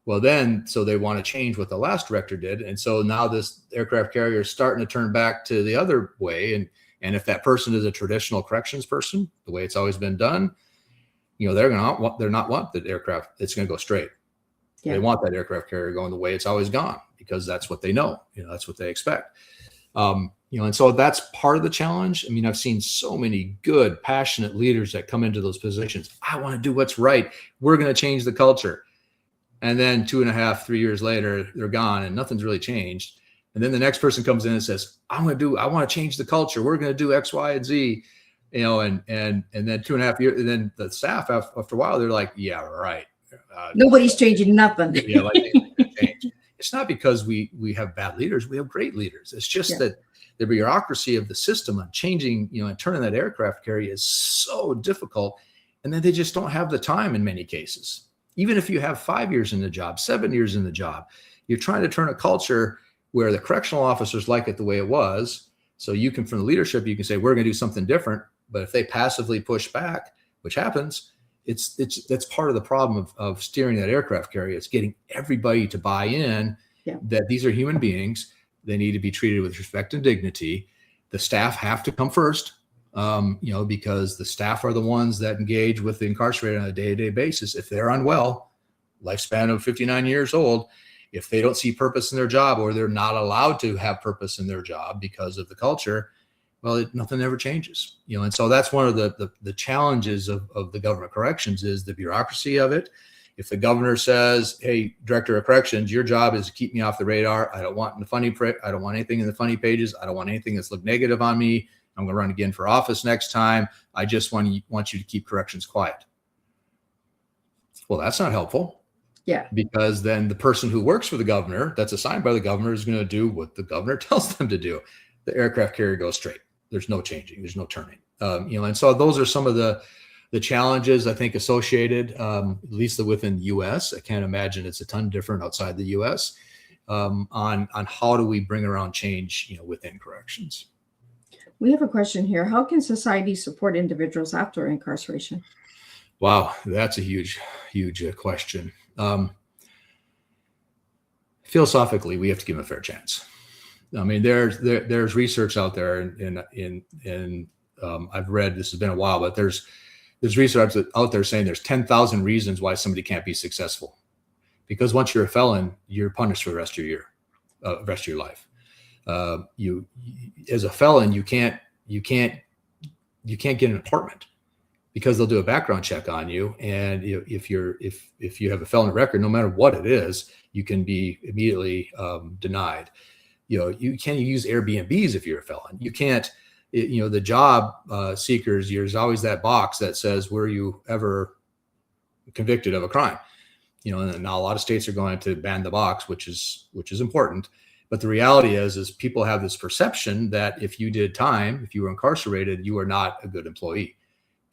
Well, then, so they want to change what the last director did. And so now this aircraft carrier is starting to turn back to the other way. And if that person is a traditional corrections person, the way it's always been done, they're not want the aircraft. It's going to go straight. Yeah. They want that aircraft carrier going the way it's always gone, because that's what they know. That's what they expect. And so that's part of the challenge. I mean, I've seen so many good, passionate leaders that come into those positions. I want to do what's right. We're going to change the culture. And then 2.5, 3 years later, they're gone and nothing's really changed. And then the next person comes in and says, I want to change the culture. We're going to do X, Y, and Z, and then 2.5 years. And then the staff after a while, they're like, yeah, right. Nobody's changing nothing. Yeah, like change. It's not because we have bad leaders. We have great leaders. It's just that the bureaucracy of the system on changing, and turning that aircraft carrier is so difficult. And then they just don't have the time in many cases. Even if you have 5 years in the job, 7 years in the job, you're trying to turn a culture where the correctional officers like it the way it was. So you can, from the leadership, you can say, we're going to do something different. But if they passively push back, which happens, that's part of the problem of steering that aircraft carrier. It's getting everybody to buy in that these are human beings. They need to be treated with respect and dignity. The staff have to come first. Because the staff are the ones that engage with the incarcerated on a day-to-day basis. If they're unwell, lifespan of 59 years old, if they don't see purpose in their job, or they're not allowed to have purpose in their job because of the culture, well, nothing ever changes. And so that's one of the challenges of the government corrections is the bureaucracy of it. If the governor says, hey, director of corrections, your job is to keep me off the radar. I don't want I don't want anything in the funny pages. I don't want anything that's looked negative on me. I'm going to run again for office next time. I just want you to keep corrections quiet. Well, that's not helpful. Yeah. Because then the person who works for the governor, that's assigned by the governor, is going to do what the governor tells them to do. The aircraft carrier goes straight. There's no changing. There's no turning. And so those are some of the challenges I think associated, at least within the U.S. I can't imagine it's a ton different outside the U.S. On how do we bring around change, within corrections. We have a question here. How can society support individuals after incarceration? Wow, that's a huge question. Philosophically, we have to give them a fair chance. I mean, there's research out there, and I've read, this has been a while, but there's research out there saying there's 10,000 reasons why somebody can't be successful, because once you're a felon, you're punished for the rest of your life. You as a felon, you can't get an apartment because they'll do a background check on you, and if you have a felony record, no matter what it is, you can be immediately denied. You can't use Airbnbs if you're a felon. You can't. The job seekers, there's always that box that says, were you ever convicted of a crime? And now a lot of states are going to ban the box, which is important. But the reality is people have this perception that if you did time, if you were incarcerated, you are not a good employee.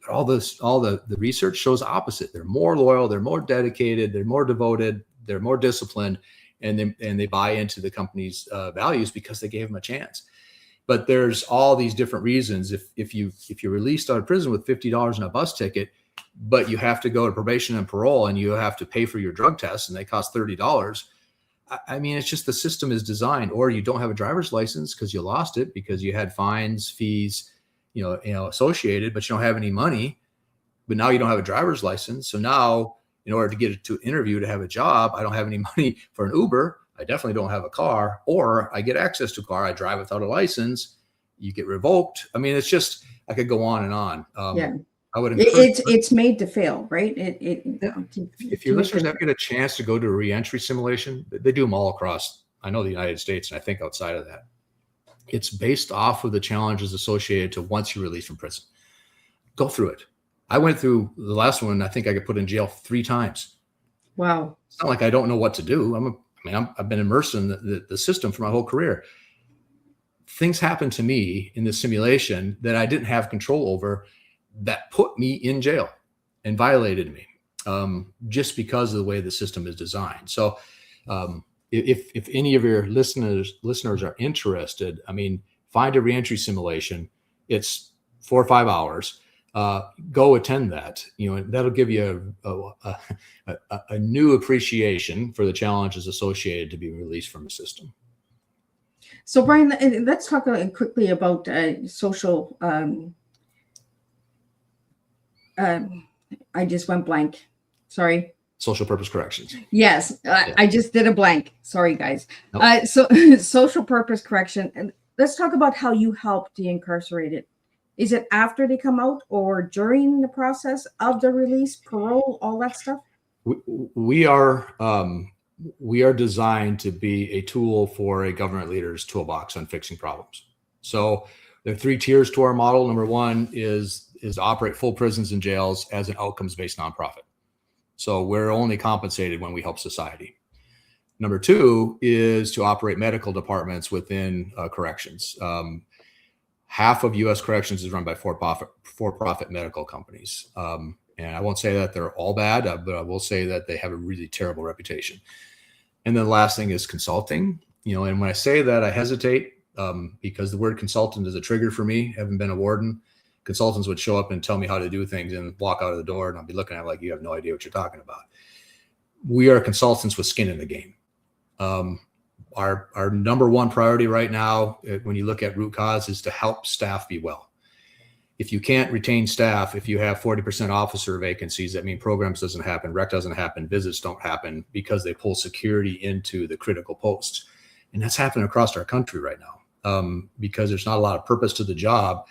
But all the research shows opposite. They're more loyal, they're more dedicated, they're more devoted, they're more disciplined, and they buy into the company's values because they gave them a chance. But there's all these different reasons. If you're released out of prison with $50 in a bus ticket, but you have to go to probation and parole, and you have to pay for your drug tests, and they cost $30. I mean, it's just the system is designed. Or you don't have a driver's license because you lost it because you had fines, fees, associated, but you don't have any money. But now you don't have a driver's license. So now, in order to get to an interview to have a job, I don't have any money for an Uber. I definitely don't have a car, or I get access to a car. I drive without a license. You get revoked. I mean, it's just, I could go on and on. Yeah. I would encourage it's made to fail, right? If your listeners ever get a chance to go to a reentry simulation, they do them all across, I know, the United States, and I think outside of that. It's based off of the challenges associated to once you're released from prison. Go through it. I went through the last one. I think I got put in jail 3 times. Wow. It's not like I don't know what to do. I've been immersed in the system for my whole career. Things happened to me in the simulation that I didn't have control over, that put me in jail and violated me, just because of the way the system is designed. So if any of your listeners are interested, find a reentry simulation. It's 4 or 5 hours. Go attend that. And that'll give you a new appreciation for the challenges associated to being released from the system. So Brian, let's talk quickly about social. I just went blank. Sorry. Social purpose corrections. Yes, Yeah. I just did a blank. Sorry, guys. Nope. So social purpose correction. And let's talk about how you help the incarcerated. Is it after they come out or during the process of the release, parole, all that stuff? We are designed to be a tool for a government leader's toolbox on fixing problems. So there are 3 tiers to our model. Number 1 is to operate full prisons and jails as an outcomes-based nonprofit. So we're only compensated when we help society. Number 2 is to operate medical departments within corrections. Half of U.S. corrections is run by for-profit medical companies. And I won't say that they're all bad, but I will say that they have a really terrible reputation. And then the last thing is consulting. And when I say that, I hesitate because the word consultant is a trigger for me. Having been a warden, consultants would show up and tell me how to do things and walk out of the door, and I'll be looking at it like, you have no idea what you're talking about. We are consultants with skin in the game. Our number 1 priority right now, when you look at root cause, is to help staff be well. If you can't retain staff, if you have 40% officer vacancies, that means programs doesn't happen, rec doesn't happen, visits don't happen because they pull security into the critical posts. And that's happening across our country right now because there's not a lot of purpose to the job,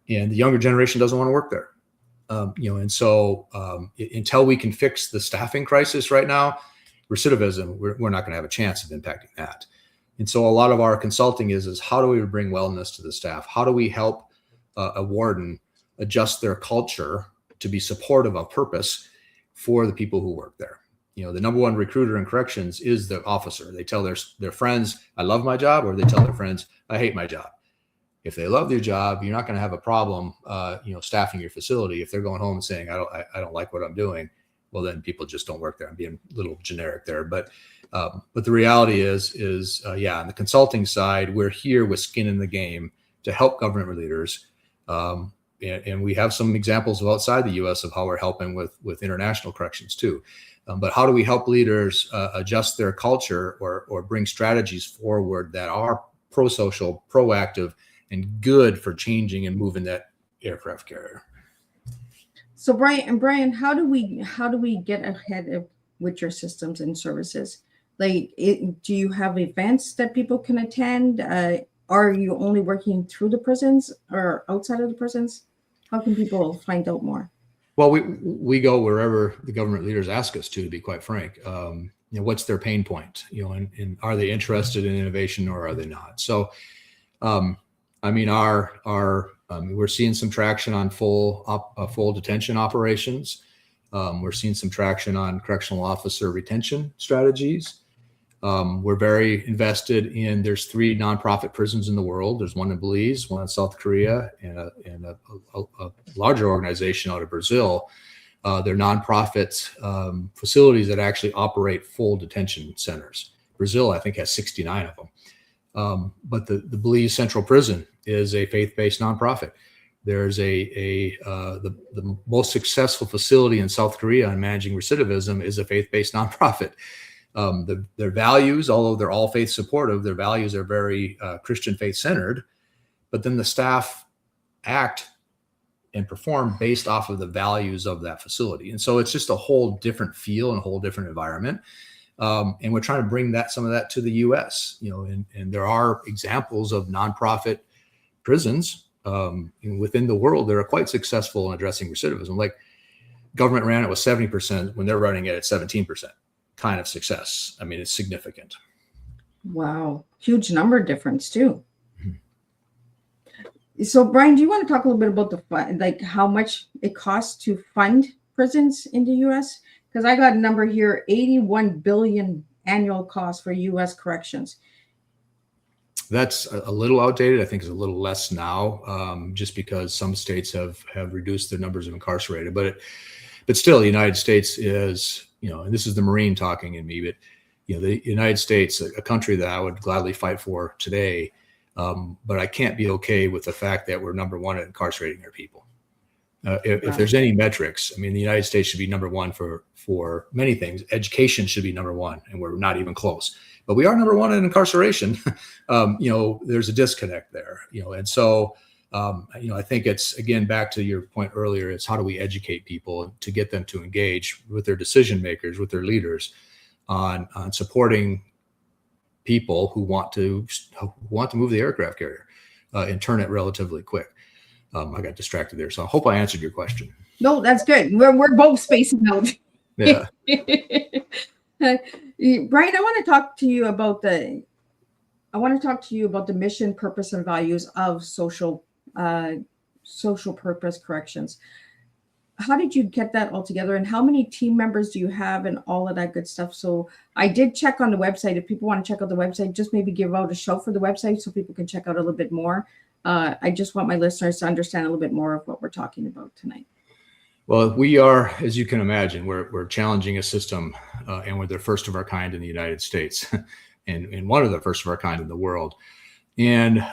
and the younger generation doesn't want to work there. And so until we can fix the staffing crisis right now, recidivism, we're not going to have a chance of impacting that. And so a lot of our consulting is how do we bring wellness to the staff? How do we help a warden adjust their culture to be supportive of purpose for the people who work there? the number one recruiter in corrections is the officer. They tell their friends, I love my job, or they tell their friends, I hate my job. If they love their job, you're not going to have a problem, staffing your facility. If they're going home and saying, I don't like what I'm doing, well, then people just don't work there. I'm being a little generic there, but the reality is on the consulting side, we're here with skin in the game to help government leaders. And we have some examples of outside the U.S. of how we're helping with international corrections too. But how do we help leaders adjust their culture or bring strategies forward that are pro-social, proactive, and good for changing and moving that aircraft carrier? So Brian, how do we get ahead with your systems and services? Like, do you have events that people can attend? Are you only working through the prisons or outside of the prisons? How can people find out more? Well, we go wherever the government leaders ask us to be quite frank. What's their pain point? And are they interested in innovation or are they not? So, we're seeing some traction on full detention operations. We're seeing some traction on correctional officer retention strategies. We're very invested in, there's 3 nonprofit prisons in the world. There's one in Belize, one in South Korea, and a larger organization out of Brazil. They're nonprofit facilities that actually operate full detention centers. Brazil, I think, has 69 of them. But the Belize Central Prison is a faith-based nonprofit. There's the most successful facility in South Korea on managing recidivism is a faith-based nonprofit. Their values, although they're all faith supportive, their values are very Christian faith centered, but then the staff act and perform based off of the values of that facility. And so it's just a whole different feel and a whole different environment. And we're trying to bring some of that to the US, and there are examples of nonprofit prisons within the world that are quite successful in addressing recidivism. Like, government ran it with 70% when they're running it at 17%. Kind of success. I mean, it's significant. Wow. Huge number difference too. Mm-hmm. So Brian, do you want to talk a little bit about how much it costs to fund prisons in the US? Because I got a number here, 81 billion annual cost for US corrections. That's a little outdated. I think it's a little less now, just because some states have reduced their numbers of incarcerated, but still the United States is, and this is the Marine talking in me, but the United States, a country that I would gladly fight for today, but I can't be okay with the fact that we're number one at incarcerating our people. If there's any metrics, the United States should be number one for many things. Education should be number one, and we're not even close. But we are number one in incarceration. There's a disconnect there. And so I think it's, again, back to your point earlier, it's how do we educate people to get them to engage with their decision makers, with their leaders on supporting people who want to move the aircraft carrier and turn it relatively quick. I got distracted there, so I hope I answered your question. No, that's good. We're both spacing out. Yeah. Brian, I want to talk to you about the mission, purpose, and values of social purpose corrections. How did you get that all together, and how many team members do you have, and all of that good stuff? So I did check on the website. If people want to check out the website, just maybe give out a show for the website so people can check out a little bit more. I just want my listeners to understand a little bit more of what we're talking about tonight. Well, we are, as you can imagine, we're challenging a system, and we're the first of our kind in the United States, and one of the first of our kind in the world. And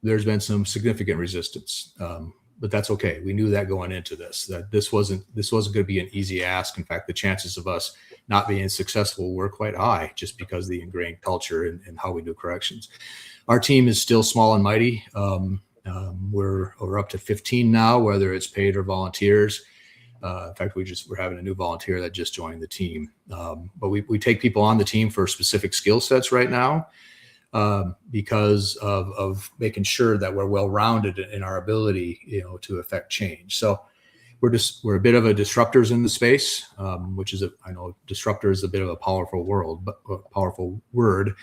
there's been some significant resistance, but that's okay. We knew that going into this, that this wasn't going to be an easy ask. In fact, the chances of us not being successful were quite high, just because of the ingrained culture and how we do corrections. Our team is still small and mighty. We're up to 15 now, whether it's paid or volunteers. In fact, we're having a new volunteer that just joined the team. But we take people on the team for specific skill sets right now, because of making sure that we're well-rounded in our ability, to affect change. So we're a bit of a disruptors in the space, which is I know disruptor is a bit of a powerful word,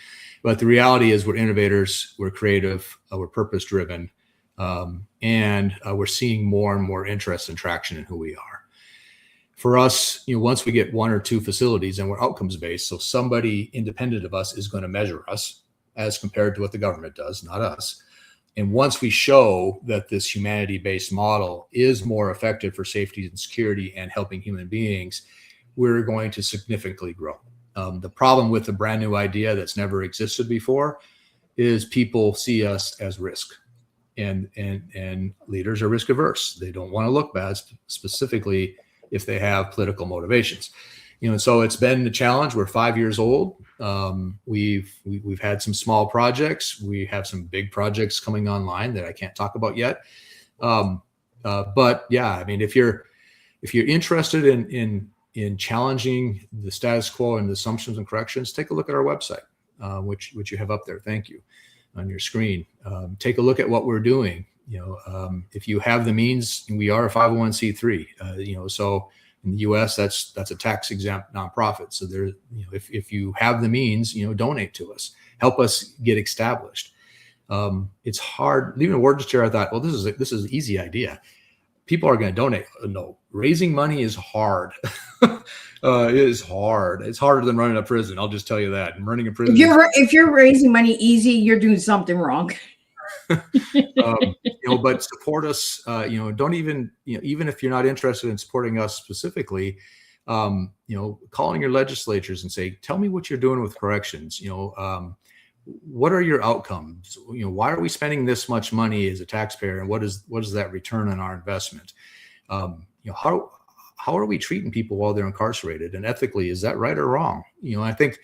but the reality is we're innovators, we're creative, we're purpose-driven, and we're seeing more and more interest and traction in who we are. For us, once we get 1 or 2 facilities and we're outcomes based, so somebody independent of us is going to measure us as compared to what the government does, not us. And once we show that this humanity-based model is more effective for safety and security and helping human beings, we're going to significantly grow. The problem with a brand new idea that's never existed before is people see us as risk, and leaders are risk averse. They don't want to look bad, specifically if they have political motivations. So it's been a challenge. We're 5 years old. We've had some small projects. We have some big projects coming online that I can't talk about yet. But yeah, I mean, if you're interested in challenging the status quo and the assumptions and corrections, take a look at our website, which you have up there. Thank you, on your screen. Take a look at what we're doing. If you have the means, we are a 501c3. So in the U.S., that's a tax exempt nonprofit. So there, if you have the means, donate to us, help us get established. It's hard. Leaving a word chair, I thought, well, this is an easy idea. People are going to donate. No, raising money is hard. It is hard. It's harder than running a prison. I'll just tell you that. And running a prison. If you're raising money easy, you're doing something wrong. But support us. Don't even if you're not interested in supporting us specifically, calling your legislatures and say, tell me what you're doing with corrections. What are your outcomes? Why are we spending this much money as a taxpayer, and what is that return on our investment? How are we treating people while they're incarcerated, and ethically, is that right or wrong? I think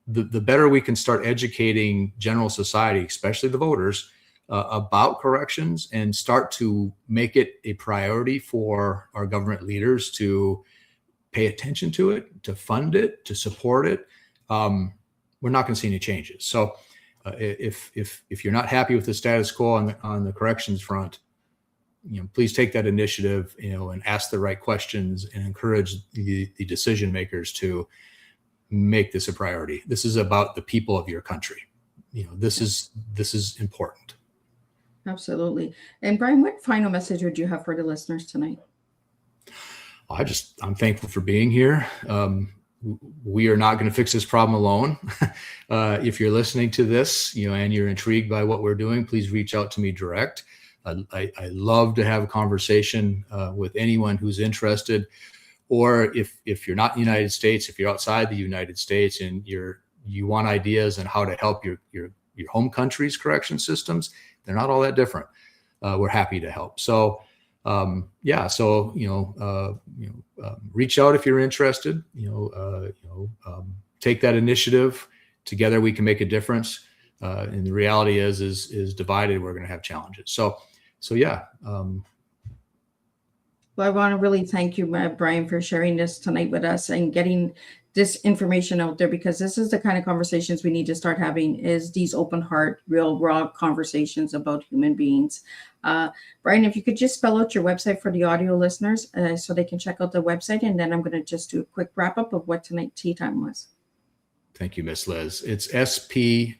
the better we can start educating general society, especially the voters, about corrections, and start to make it a priority for our government leaders to pay attention to it, to fund it, to support it, we're not going to see any changes. So if you're not happy with the status quo on the corrections front, please take that initiative, and ask the right questions and encourage the decision makers to make this a priority. This is about the people of your country. This is important. Absolutely. And Brian, what final message would you have for the listeners tonight? I'm thankful for being here. We are not going to fix this problem alone. If you're listening to this, and you're intrigued by what we're doing, please reach out to me direct. I love to have a conversation with anyone who's interested. Or if you're not in the United States, if you're outside the United States and you want ideas on how to help your home country's correction systems, they're not all that different. We're happy to help. So reach out if you're interested. Take that initiative. Together we can make a difference. And the reality is divided, we're going to have challenges. So yeah. Well, I want to really thank you, Brian, for sharing this tonight with us and getting this information out there, because this is the kind of conversations we need to start having, is these open heart, real raw conversations about human beings. Brian, if you could just spell out your website for the audio listeners so they can check out the website, and then I'm going to just do a quick wrap up of what tonight's tea time was. Thank you, Miss Liz. It's spcor.org.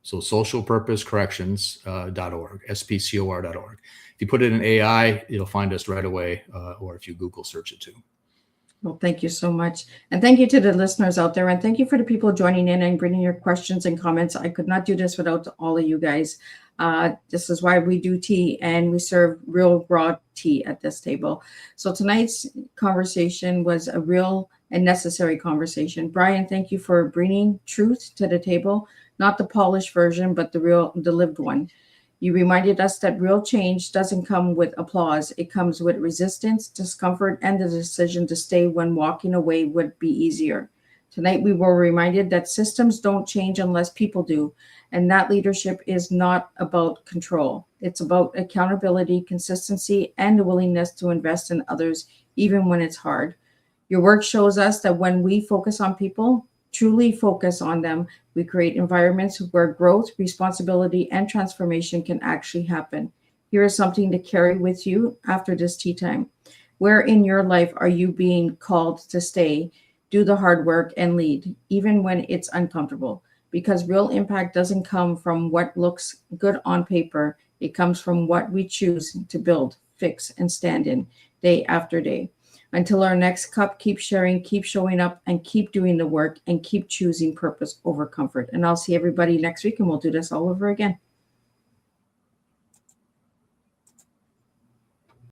So socialpurposecorrections.org, spcor.org. If you put it in AI, it'll find us right away, or if you Google search it too. Well, thank you so much. And thank you to the listeners out there. And thank you for the people joining in and bringing your questions and comments. I could not do this without all of you guys. This is why we do tea, and we serve real raw tea at this table. So tonight's conversation was a real and necessary conversation. Brian, thank you for bringing truth to the table, not the polished version, but the lived one. You reminded us that real change doesn't come with applause. It comes with resistance, discomfort, and the decision to stay when walking away would be easier. Tonight, we were reminded that systems don't change unless people do, and that leadership is not about control. It's about accountability, consistency, and the willingness to invest in others, even when it's hard. Your work shows us that when we focus on people, truly focus on them, we create environments where growth, responsibility, and transformation can actually happen. Here is something to carry with you after this tea time. Where in your life are you being called to stay, do the hard work, and lead, even when it's uncomfortable? Because real impact doesn't come from what looks good on paper. It comes from what we choose to build, fix, and stand in. day after day. Until our next cup, keep sharing, keep showing up, and keep doing the work, and keep choosing purpose over comfort. And I'll see everybody next week, and we'll do this all over again.